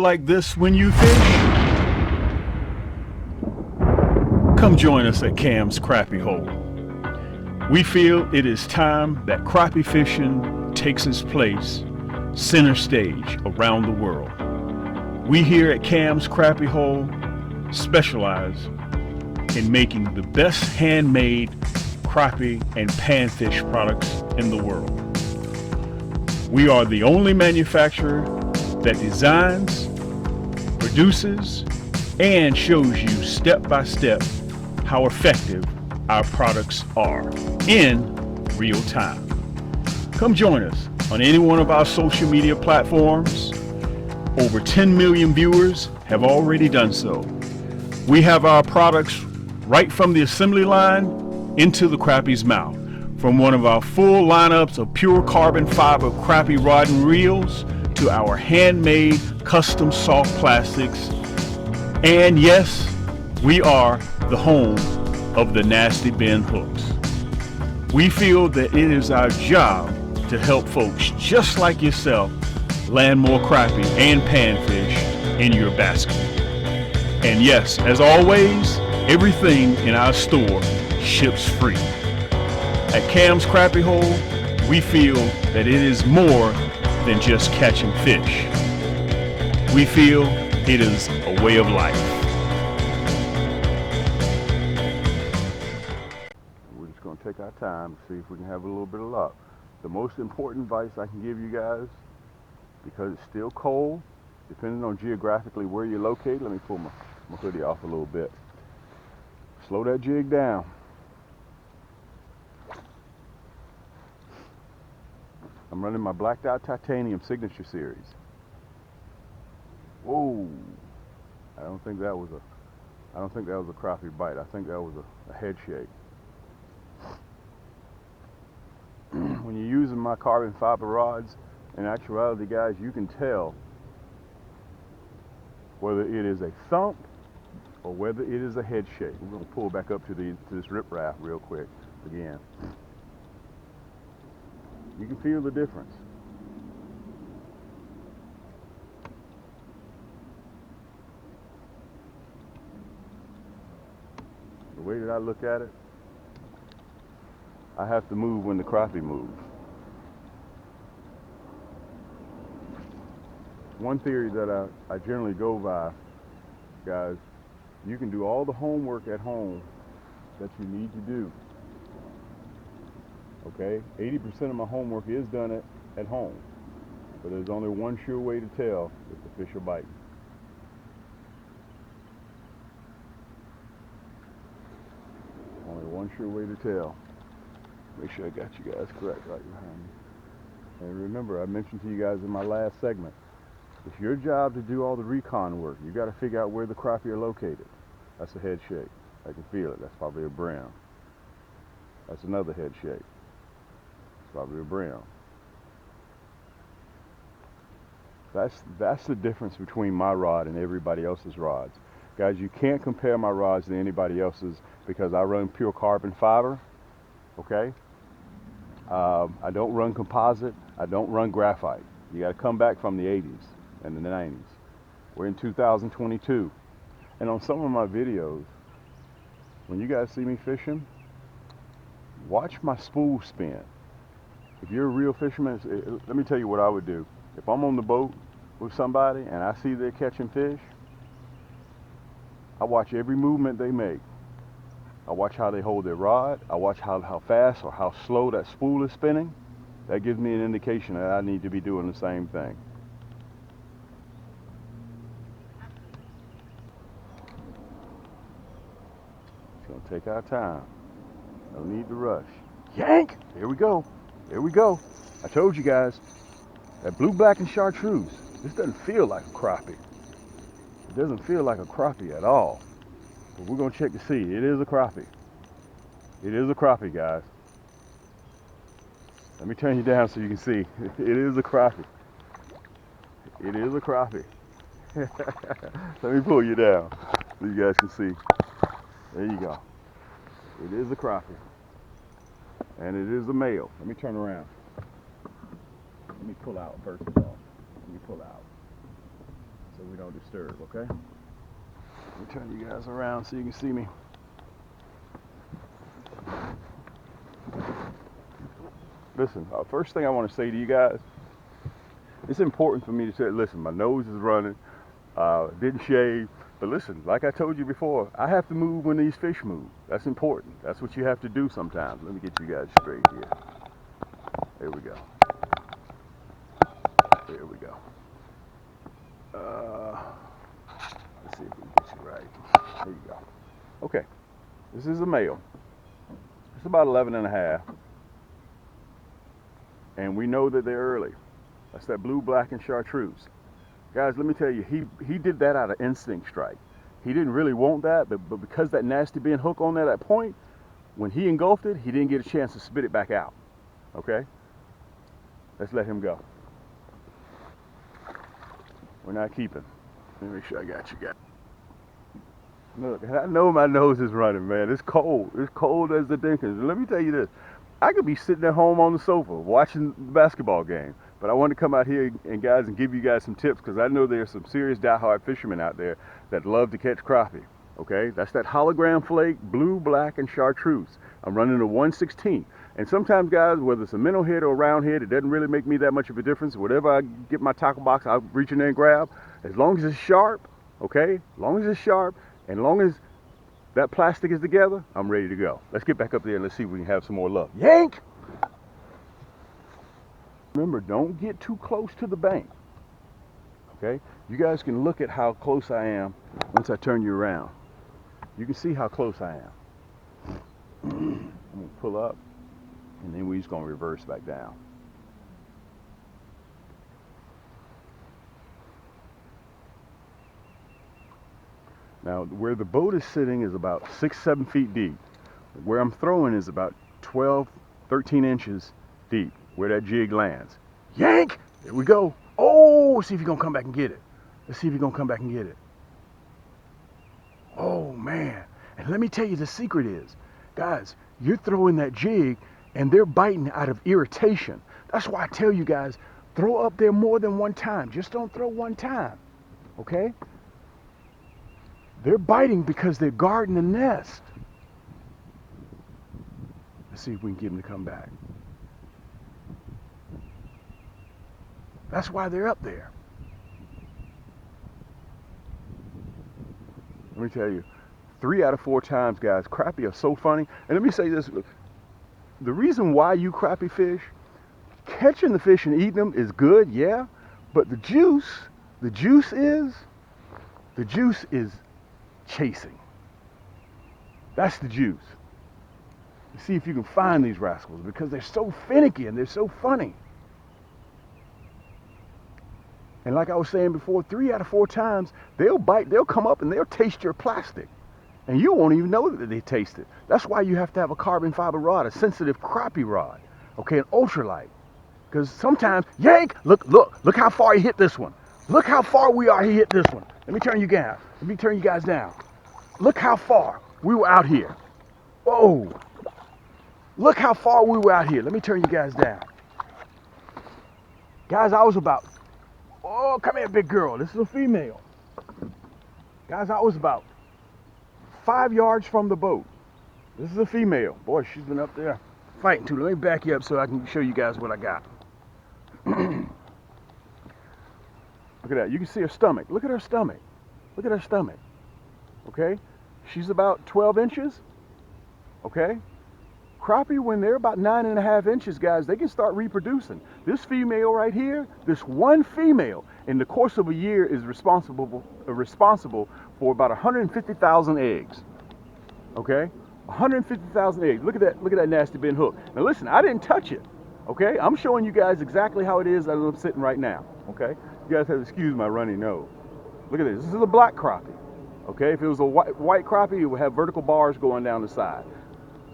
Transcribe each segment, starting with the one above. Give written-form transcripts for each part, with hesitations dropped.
like this when you fish? Come join us at Cam's Crappie Hole. We feel it is time that crappie fishing takes its place center stage around the world. We here at Cam's Crappie Hole specialize in making the best handmade crappie and panfish products in the world. We are the only manufacturer that designs, produces, and shows you step by step how effective our products are in real time. Come join us on any one of our social media platforms. Over 10 million viewers have already done so. We have our products right from the assembly line into the crappie's mouth. From one of our full lineups of pure carbon fiber crappie rod and reels to our handmade custom soft plastics. And yes, we are the home of the nasty bin hooks. We feel that it is our job to help folks just like yourself land more crappie and panfish in your basket. And yes, as always, everything in our store ships free. At Cam's Crappie Hole, we feel that it is more than just catching fish. We feel it is a way of life. We're just going to take our time to see if we can have a little bit of luck. The most important advice I can give you guys, because it's still cold, depending on geographically where you're located. Let me pull my hoodie off a little bit. Slow that jig down. I'm running my blacked out titanium signature series. Whoa! I don't think that was a crappie bite. I think that was a head shake. When you're using my carbon fiber rods, in actuality, guys, you can tell whether it is a thump or whether it is a head shake. We're going to pull back up to this riprap real quick again. You can feel the difference. The way that I look at it, I have to move when the crappie moves. One theory that I generally go by, guys, you can do all the homework at home that you need to do. Okay, 80% of my homework is done at home, but there's only one sure way to tell if the fish are biting. Only one sure way to tell. Make sure I got you guys correct right behind me. And remember, I mentioned to you guys in my last segment, it's your job to do all the recon work. You got to figure out where the crappie are located. That's a head shake. I can feel it. That's probably a brown. That's another head shake. Probably a brown. That's the difference between my rod and everybody else's rods. Guys, you can't compare my rods to anybody else's because I run pure carbon fiber, okay? I don't run composite. I don't run graphite. You got to come back from the 80s and the 90s. We're in 2022. And on some of my videos, when you guys see me fishing, watch my spool spin. If you're a real fisherman, let me tell you what I would do. If I'm on the boat with somebody and I see they're catching fish, I watch every movement they make. I watch how they hold their rod. I watch how fast or how slow that spool is spinning. That gives me an indication that I need to be doing the same thing. It's going to take our time. No need to rush. Yank! Here we go. Here we go. I told you guys, that blue, black, and chartreuse, this doesn't feel like a crappie. It doesn't feel like a crappie at all. But we're going to check to see. It is a crappie. It is a crappie, guys. Let me turn you down so you can see. It is a crappie. It is a crappie. Let me pull you down so you guys can see. There you go. It is a crappie. And it is a male. Let me turn around. Let me pull out first of all. Let me pull out so we don't disturb, okay? Let me turn you guys around so you can see me. Listen, first thing I want to say to you guys, it's important for me to say, listen, my nose is running, didn't shave, but listen, like I told you before, I have to move when these fish move. That's important. That's what you have to do sometimes. Let me get you guys straight here. There we go. There we go. Let's see if we can get you right. There you go. Okay, this is a male. It's about 11 and a half. And we know that they're early. That's that blue, black, and chartreuse. Guys, let me tell you, he did that out of instinct strike. He didn't really want that, but because that nasty bin hook on there at that point, when he engulfed it, he didn't get a chance to spit it back out. Okay? Let's let him go. We're not keeping. Let me make sure I got you guys. Look, I know my nose is running, man. It's cold. It's cold as the dinkins. And let me tell you this. I could be sitting at home on the sofa watching the basketball game, but I wanted to come out here and give you guys some tips, because I know there's some serious diehard fishermen out there that love to catch crappie. Okay, that's that hologram flake, blue, black, and chartreuse. I'm running a 1/16. And sometimes, guys, whether it's a minnow head or a round head, it doesn't really make me that much of a difference. Whatever I get my tackle box, I'll reach in there and grab. As long as it's sharp, okay, as long as it's sharp, and as long as that plastic is together, I'm ready to go. Let's get back up there and let's see if we can have some more luck. Yank! Remember, don't get too close to the bank. Okay? You guys can look at how close I am once I turn you around. You can see how close I am. I'm going to pull up, and then we're just going to reverse back down. Now, where the boat is sitting is about 6-7 feet deep. Where I'm throwing is about 12-13 inches deep, where that jig lands. Yank! There we go. Oh, let's see if you're going to come back and get it. Let's see if you're going to come back and get it. Oh, man. And let me tell you, the secret is, guys, you're throwing that jig, and they're biting out of irritation. That's why I tell you guys, throw up there more than one time. Just don't throw one time, okay? They're biting because they're guarding the nest. Let's see if we can get them to come back. That's why they're up there. Let me tell you, 3 out of 4 times, guys, crappie are so funny. And let me say this, the reason why you crappie fish, catching the fish and eating them is good, yeah, but the juice is chasing. That's the juice. See if you can find these rascals, because they're so finicky and they're so funny. And like I was saying before, 3 out of 4 times, they'll bite, they'll come up and they'll taste your plastic. And you won't even know that they taste it. That's why you have to have a carbon fiber rod, a sensitive crappie rod, okay, an ultralight. Because sometimes, yank, look how far he hit this one. Look how far he hit this one. Let me turn you down. Let me turn you guys down. Look how far we were out here. Whoa. Look how far we were out here. Let me turn you guys down. Guys, I was about, oh, come here, big girl. This is a female. Guys, I was about 5 yards from the boat. This is a female. Boy, she's been up there fighting too. Let me back you up so I can show you guys what I got. Look at that. You can see her stomach. Look at her stomach. Look at her stomach. Okay? She's about 12 inches. Okay? Crappie, when they're about 9.5 inches, guys, they can start reproducing. This female right here, this one female, in the course of a year is responsible for about 150,000 eggs. Okay? 150,000 eggs. Look at that nasty bin hook. Now listen, I didn't touch it. Okay? I'm showing you guys exactly how it is as I'm sitting right now. Okay? You guys have to excuse my runny nose. Look at this. This is a black crappie. Okay? If it was a white crappie, it would have vertical bars going down the side.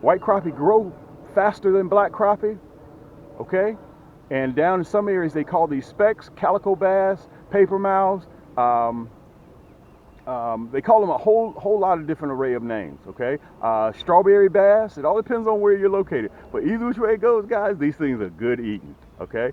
White crappie grow faster than black crappie. Okay? And down in some areas, they call these specks, calico bass, paper mouths. They call them a whole lot of different array of names, okay? Strawberry bass, it all depends on where you're located. But either which way it goes, guys, these things are good eating, okay?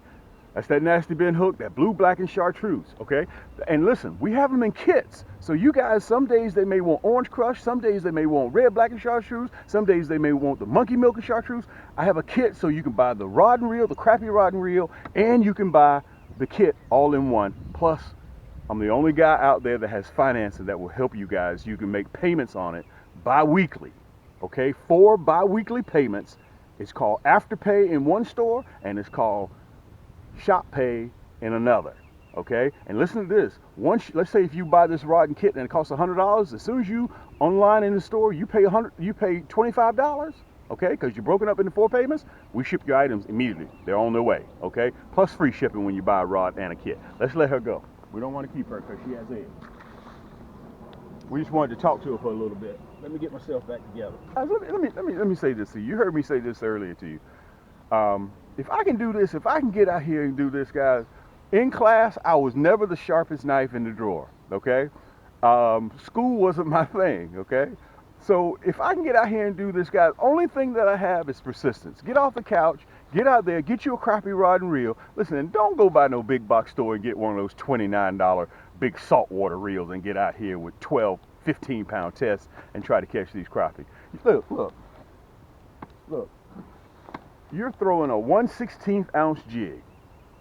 That's that nasty bend hook, that blue, black, and chartreuse, okay? And listen, we have them in kits. So you guys, some days they may want orange crush, some days they may want red, black, and chartreuse, some days they may want the monkey milk and chartreuse. I have a kit so you can buy the rod and reel, the crappie rod and reel, and you can buy the kit all in one. Plus, I'm the only guy out there that has financing that will help you guys. You can make payments on it bi-weekly, okay? 4 bi-weekly payments. It's called Afterpay in one store, and it's called Shop Pay in another, okay? And listen to this. Once, let's say if you buy this rod and kit and it costs $100, as soon as you online in the store, you pay $25, okay? Because you're broken up into 4 payments. We ship your items immediately. They're on their way, okay? Plus free shipping when you buy a rod and a kit. Let's let her go. We don't want to keep her because she has eggs. We just wanted to talk to her for a little bit. Let me get myself back together. Guys, let me say this to you. You heard me say this earlier to you. If I can do this, if I can get out here and do this, guys, in class, I was never the sharpest knife in the drawer, okay? School wasn't my thing, okay? So if I can get out here and do this, guys, only thing that I have is persistence. Get off the couch, get out there, get you a crappie rod and reel. Listen, and don't go by no big box store and get one of those $29 big saltwater reels and get out here with 12, 15-pound tests and try to catch these crappie. Look. You're throwing a 1/16 ounce jig.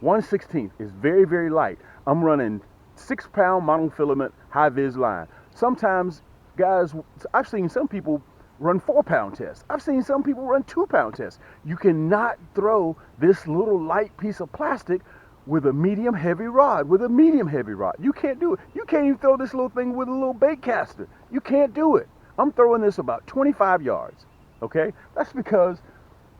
1/16 is very, very light. I'm running 6-pound monofilament high-vis line. Sometimes, guys, I've seen some people run 4-pound tests. I've seen some people run 2-pound tests. You cannot throw this little light piece of plastic with a medium heavy rod, You can't do it. You can't even throw this little thing with a little bait caster. You can't do it. I'm throwing this about 25 yards, okay? That's because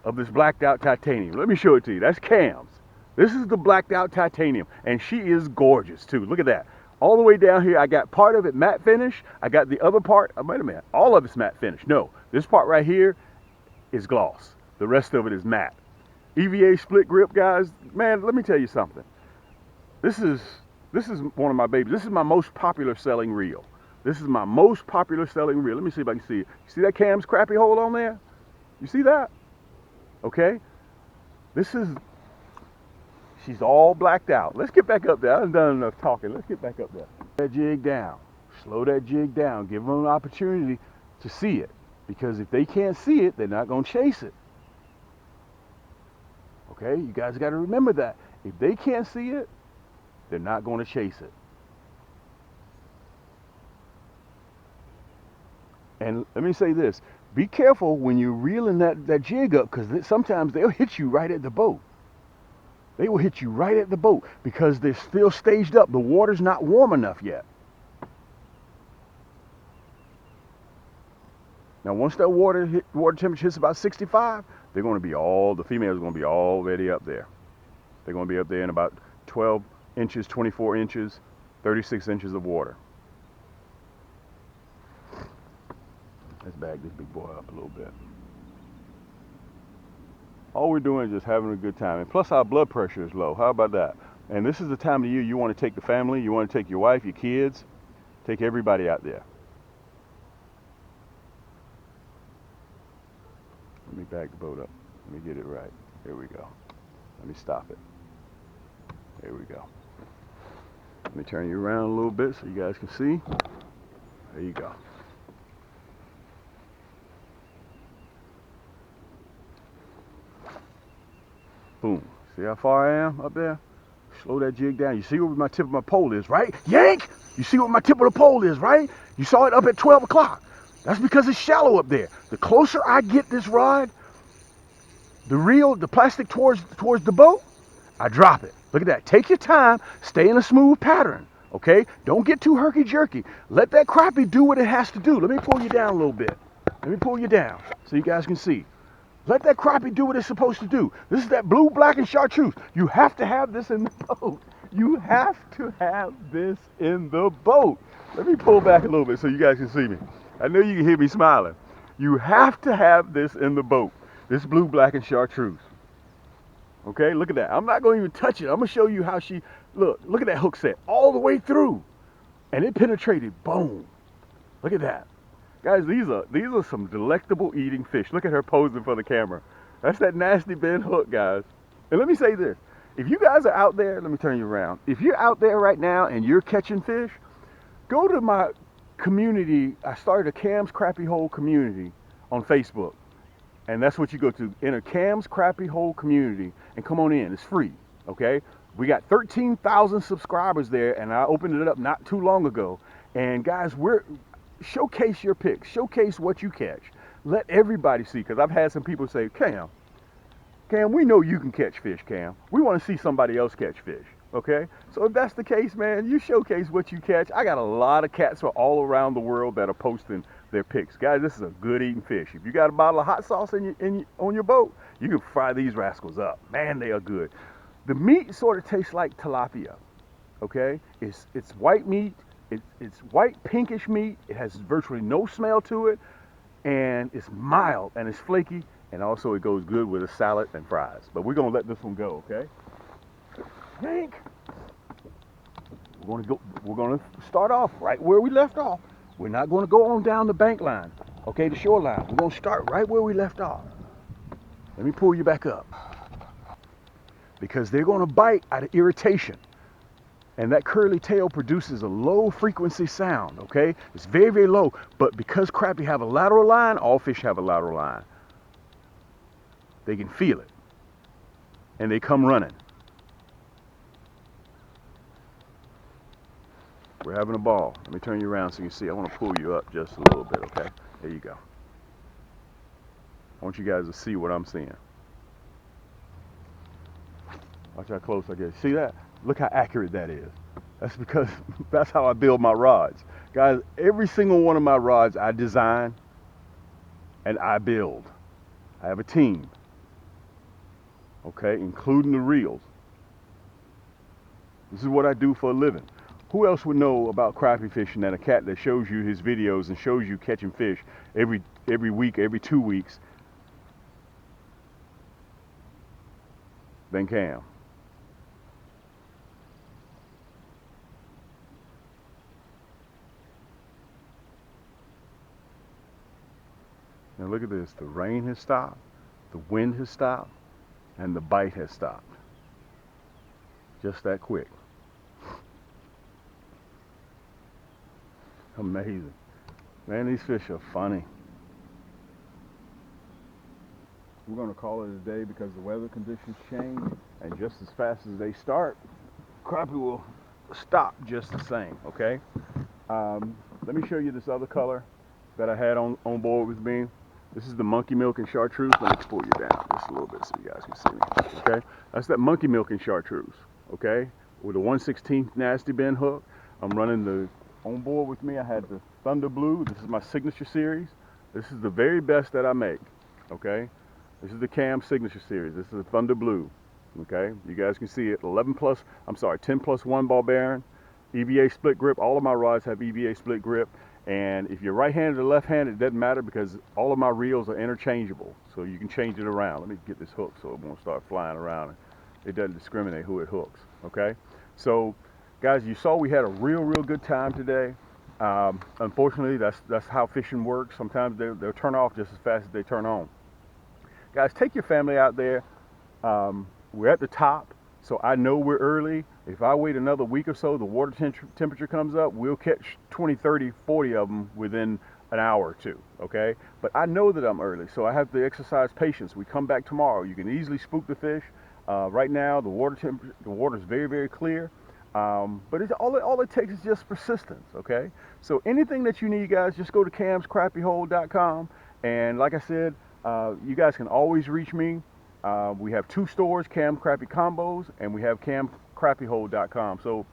of this blacked out titanium. Let me show it to you. That's Cam's. This is the blacked out titanium, and she is gorgeous too. Look at that. All the way down here, I got part of it matte finish. I got the other part, wait a minute, all of it's matte finish. No, this part right here is gloss. The rest of it is matte. EVA split grip, guys. Man, let me tell you something. This is one of my babies. This is my most popular selling reel. This is my most popular selling reel. Let me see if I can see it. You see that Cam's Crappie Hole on there? You see that? Okay, she's all blacked out. Let's get back up there. I haven't done enough talking. Let's get back up there. That jig down. Slow that jig down. Give them an opportunity to see it. Because if they can't see it, they're not going to chase it. Okay, you guys got to remember that. If they can't see it, they're not going to chase it. And let me say this. Be careful when you're reeling that jig up, because sometimes they'll hit you right at the boat. They will hit you right at the boat because they're still staged up. The water's not warm enough yet. Now, once that water temperature hits about 65, they're going to be the females are going to be already up there. They're going to be up there in about 12 inches, 24 inches, 36 inches of water. Let's bag this big boy up a little bit. All we're doing is just having a good time. And plus our blood pressure is low. How about that? And this is the time of year you want to take the family, you want to take your wife, your kids, take everybody out there. Let me back the boat up. Let me get it right. There we go. Let me stop it. There we go. Let me turn you around a little bit so you guys can see. There you go. Boom. See how far I am up there? Slow that jig down. You see where my tip of my pole is, right? Yank! You see what my tip of the pole is, right? You saw it up at 12 o'clock. That's because it's shallow up there. The closer I get this rod, the plastic towards the boat, I drop it. Look at that. Take your time. Stay in a smooth pattern, okay? Don't get too herky-jerky. Let that crappie do what it has to do. Let me pull you down a little bit. Let me pull you down so you guys can see. Let that crappie do what it's supposed to do. This is that blue, black, and chartreuse. You have to have this in the boat. You have to have this in the boat. Let me pull back a little bit so you guys can see me. I know you can hear me smiling. You have to have this in the boat. This blue, black, and chartreuse. Okay, look at that. I'm not going to even touch it. I'm going to show you how look at that hook set all the way through. And it penetrated, boom. Look at that. Guys, these are some delectable eating fish. Look at her posing for the camera. That's that nasty bend hook, guys. And let me say this. If you guys are out there, let me turn you around. If you're out there right now and you're catching fish, go to my community. I started a Cams Crappie Hole community on Facebook. And that's what you go to, enter Cams Crappie Hole community and come on in. It's free, okay? We got 13,000 subscribers there, and I opened it up not too long ago. And guys, showcase your picks, showcase what you catch. Let everybody see, because I've had some people say, Cam, we know you can catch fish, Cam. We want to see somebody else catch fish, okay? So if that's the case, man, you showcase what you catch. I got a lot of cats from all around the world that are posting their picks. Guys, this is a good eating fish. If you got a bottle of hot sauce on your boat, you can fry these rascals up. Man, they are good. The meat sort of tastes like tilapia, okay? It's white meat. It's white pinkish meat. It has virtually no smell to it, and it's mild and it's flaky, and also it goes good with a salad and fries. But we're gonna let this one go, okay? Hank, we're gonna start off right where we left off. We're not gonna go on down the bank line, okay, the shoreline. We're gonna start right where we left off. Let me pull you back up, because they're gonna bite out of irritation. And that curly tail produces a low frequency sound, okay? It's very, very low, but because crappie have a lateral line, all fish have a lateral line. They can feel it, and they come running. We're having a ball. Let me turn you around so you can see. I want to pull you up just a little bit, okay? There you go. I want you guys to see what I'm seeing. Watch how close I get. See that? Look how accurate that is. That's because that's how I build my rods. Guys, every single one of my rods I design and I build. I have a team, okay, including the reels. This is what I do for a living. Who else would know about crappie fishing than a cat that shows you his videos and shows you catching fish every week, every 2 weeks, than Cam? Now look at this, the rain has stopped, the wind has stopped, and the bite has stopped. Just that quick. Amazing. Man, these fish are funny. We're going to call it a day because the weather conditions change, and just as fast as they start, crappie will stop just the same, okay? Let me show you this other color that I had on board with me. This is the monkey milk and chartreuse. Let me pull you down just a little bit so you guys can see me, okay? That's that monkey milk and chartreuse, okay? With a 1/16 nasty bend hook. I'm running the, on board with me, I had the Thunder Blue. This is my signature series. This is the very best that I make, okay? This is the Cam signature series. This is the Thunder Blue, okay? You guys can see it, 10+1 ball bearing, EVA split grip. All of my rods have EVA split grip. And if you're right-handed or left-handed, it doesn't matter because all of my reels are interchangeable. So you can change it around. Let me get this hook so it won't start flying around. It doesn't discriminate who it hooks, okay? So, guys, you saw we had a real good time today. Unfortunately, that's how fishing works. Sometimes they'll turn off just as fast as they turn on. Guys, take your family out there. We're at the top, so I know we're early. If I wait another week or so, the water temperature comes up, we'll catch 20, 30, 40 of them within an hour or two, okay? But I know that I'm early, so I have to exercise patience. We come back tomorrow. You can easily spook the fish. Right now, the water is very clear, but all it takes is just persistence, okay? So anything that you need, guys, just go to camscrappiehole.com, and like I said, you guys can always reach me. We have 2 stores, Cam Crappie Combos, and we have camcrappiehole.com. So,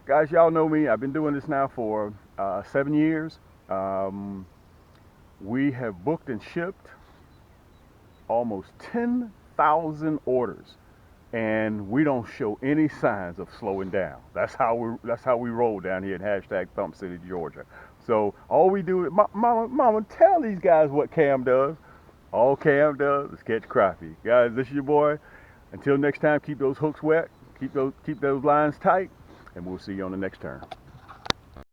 guys, y'all know me. I've been doing this now for 7 years. We have booked and shipped almost 10,000 orders, and we don't show any signs of slowing down. That's how we roll down here at #Thump City, Georgia. So all we do is, mama, tell these guys what Cam does. All Cam does is catch crappie. Guys, this is your boy. Until next time, keep those hooks wet, keep those lines tight, and we'll see you on the next turn.